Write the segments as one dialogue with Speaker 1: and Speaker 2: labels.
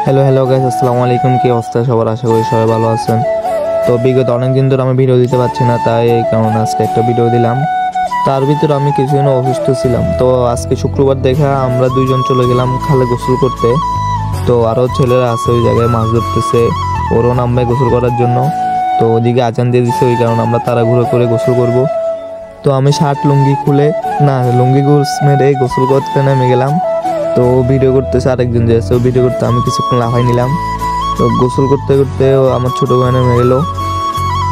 Speaker 1: Hello hello guys, আসসালামু আলাইকুম। কি অবস্থা সবার? আশা করি সবাই ভালো আছেন। তো বিগত অনেকদিন ধরে আমি ভিডিও দিতে পারছি না, তাই এই কারণে আজকে একটা ভিডিও দিলাম। তার ভিতরে আমি কিছুদিন অসুস্থ ছিলাম, তো আজকে শুক্রবার দেখা আমরা দুইজন চলে গেলাম খালে গোসল করতে। তো আরও ছেলেরা আছে ওই জায়গায় মাছ ধরতেছে, ওরও নামবে গোসল করার জন্য। তো ওদিকে আজান দিয়ে দিচ্ছে, ওই কারণে আমরা তাড়াহুড়ো করে গোসল করব। তো আমি শার্ট লুঙ্গি খুলে লুঙ্গি গোস মেরে গোসল করতে নেমে গেলাম। তো ভিডিও করতেছে আরেকজন, যে আছে ভিডিও করতে, আমি কিছুক্ষণ লাফাই নিলাম। তো গোসল করতে করতে আমার ছোটো ভাই নেমে গেলো।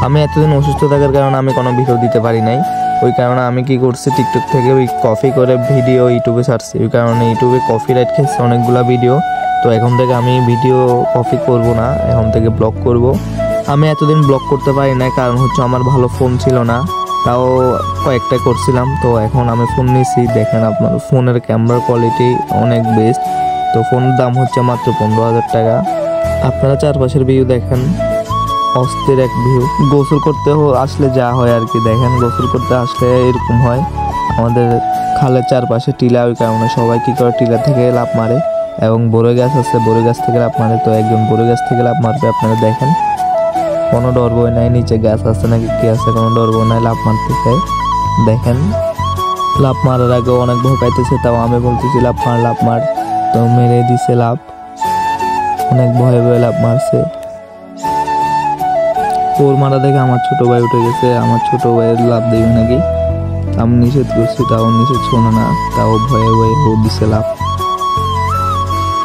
Speaker 1: আমি এতদিন অসুস্থ থাকার কারণে আমি কোনো ভিডিও দিতে পারি নাই। ওই কারণে আমি কি করছি, টিকটক থেকে ওই কপি করে ভিডিও ইউটিউবে ছাড়ছি। ওই কারণে ইউটিউবে কপিরাইট খেয়েছে অনেকগুলো ভিডিও। তো এখন থেকে আমি ভিডিও কপি করব না, এখন থেকে ব্লগ করব। আমি এতদিন ব্লগ করতে পারি না, কারণ হচ্ছে আমার ভালো ফোন ছিল না, তাও কয়েকটা করছিলাম। তো এখন আমি ফোন নিয়েছি, দেখেন আপনার ফোনের ক্যামেরার কোয়ালিটি অনেক বেস্ট। তো ফোনের দাম হচ্ছে মাত্র 15,000 টাকা। আপনারা চারপাশের ভিউ দেখেন, অস্থির এক ভিউ। গোসল করতে আসলে যা হয় আর কি, দেখেন গোসল করতে আসলে এরকম হয়। আমাদের খালের চারপাশে টিলা, ওই কারণে সবাই কী করে টিলা থেকে লাফ মারে। এবং বড়ই গাছ আছে, বড়ই গাছ থেকে লাফ মারে। তো একজন বড়ই গাছ থেকে লাফ মারবে, আপনারা দেখেন, কোনো ডর বই নাই। নিচে গাছ আছে নাকি কি আছে, কোনো ডর বই নাই, লাফ মারতে চাই। দেখেন লাফ মারার আগে অনেক ভয় পাইতেছে, তাও আমি বলতেছি লাফ মার লাফ মার। তো মেরে দিছে লাফ, অনেক ভয়ে ভয়ে লাফ মারছে। ওর মারা দেখে আমার ছোট ভাই উঠে গেছে, আমার ছোট ভাইয়ের লাভ দেবে নাকি। আমি নিষেধ করছি, তাও নিষেধ শোনে না, তাও ভয়ে ভয়ে ও দিছে লাভ।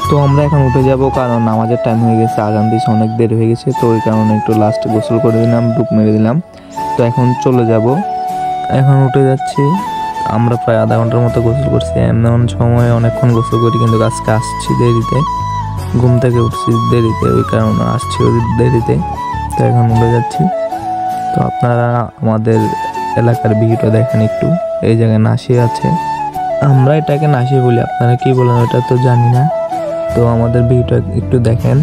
Speaker 1: তো আমরা এখন উঠে যাব, কারণ নামাজের টাইম হয়ে গেছে, আজান দিয়েছে, অনেক দেরি হয়ে গেছে। তো ওই কারণে একটু লাস্ট গোসল করে দিলাম, ডুব মেরে দিলাম। তো এখন চলে যাব, এখন উঠে যাচ্ছি। আমরা প্রায় আধা ঘন্টার মতো গোসল করছি। এমন সময় অনেকক্ষণ গোসল করি, কিন্তু আজকে আসছি দেরিতে, ঘুম থেকে উঠছি দেরিতে, ওই কারণে আসছি দেরিতে। তো এখন উঠে যাচ্ছি। তো আপনারা আমাদের এলাকার ভিউটা দেখেন একটু, এই জায়গায় নাসি আছে, আমরা এটাকে নাসি বলি, আপনারা কি বলেন ওটা তো জানি না। তো আমাদের ভিউটা একটু দেখেন।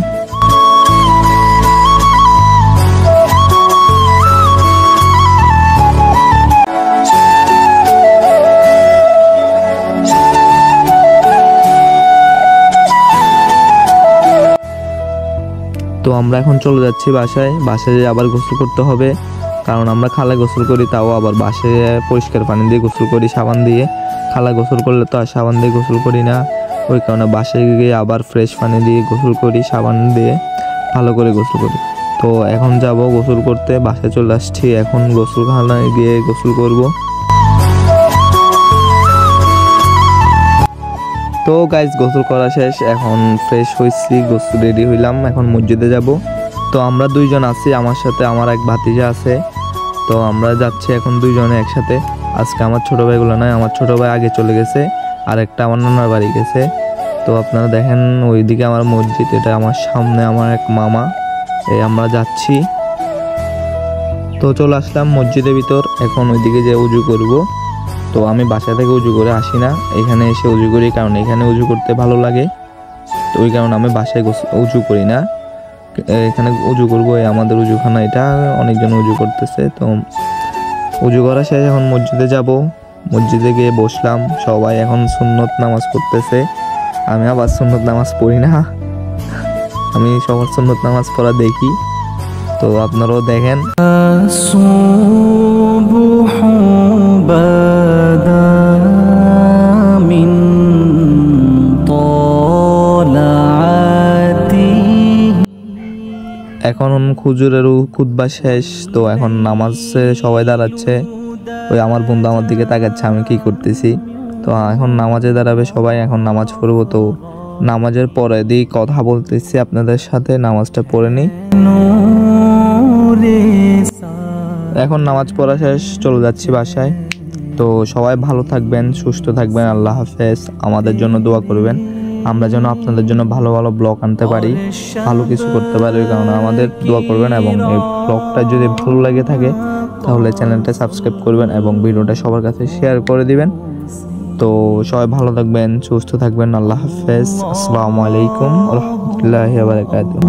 Speaker 1: তো আমরা এখন চলে যাচ্ছি বাসায় যেয়ে আবার গোসল করতে হবে, কারণ আমরা খালে গোসল করি, তাও আবার বাসায় পরিষ্কার পানি দিয়ে গোসল করি, সাবান দিয়ে। খালা গোসল করলে তো আর সাবান দিয়ে গোসল করি না, ওই কারণে বাসায় গিয়ে আবার ফ্রেশ পানি দিয়ে গোসল করি, সাবান দিয়ে ভালো করে গোসল করি। তো এখন যাব গোসল করতে, বাসায় চলে আসছি, এখন গোসলখানায় গিয়ে গোসল করব। তো গাইস গোসল করা শেষ, এখন ফ্রেশ হয়েছি, গোসল রেডি হইলাম, এখন মসজিদে যাব। তো আমরা দুইজন আছি, আমার সাথে আমার এক ভাতিজা আছে। তো আমরা যাচ্ছি এখন দুইজনে একসাথে। আজকে আমার ছোটো ভাইগুলো নয়, আমার ছোটো ভাই আগে চলে গেছে, আর একটা আমার নানার বাড়ি গেছে। তো আপনারা দেখেন ওইদিকে আমার মসজিদ, এটা আমার সামনে আমার এক মামা। আমরা যাচ্ছি, তো চলে আসলাম মসজিদের ভিতর। এখন ওইদিকে যে উজু করব। তো আমি বাসা থেকে উজু করে আসি না, এখানে এসে উজু করি, কারণ এখানে উজু করতে ভালো লাগে। তো ওই কারণে আমি বাসায় উজু করি না, এখানে উজু করবো। আমাদের উজুখানা এটা, অনেকজন উজু করতেছে। তো উজু করা শেষ, এখন মসজিদে যাব। মসজিদে গিয়ে বসলাম, সবাই এখন সুন্নত নামাজ পড়তেছে। আমি আবার সুন্নত নামাজ পড়ি না, আমি সবার সুন্নত নামাজ পড়া দেখি। তো আপনারাও দেখেন। এখন খুজুরের খুতবা শেষ, তো এখন নামাজে সবাই দাঁড়াচ্ছে। ওই আমার বন্ধু আমার দিকে তাকাচ্ছে আমি কি করতেছি। তো এখন নামাজে দাঁড়াবে সবাই, এখন নামাজ পড়বো। তো নামাজের পরে দিয়ে কথা বলতেছি আপনাদের সাথে, নামাজটা পড়ে নিই। এখন নামাজ পড়া শেষ, চলে যাচ্ছি বাসায়। তো সবাই ভালো থাকবেন, সুস্থ থাকবেন, আল্লাহ হাফেজ। আমাদের জন্য দোয়া করবেন, আমরা যেন আপনাদের জন্য ভালো ভালো ব্লগ আনতে পারি, ভালো কিছু করতে পারি, ওই কারণে আমাদের দোয়া করবেন। এবং এই ব্লগটা যদি ভালো লাগে থাকে তাহলে চ্যানেলটা সাবস্ক্রাইব করবেন এবং ভিডিওটা সবার কাছে শেয়ার করে দিবেন। তো সবাই ভালো থাকবেন, সুস্থ থাকবেন, আল্লাহ হাফেজ। আসসালামু আলাইকুম ওয়া রাহমাতুল্লাহি ওয়া বারাকাতুহু।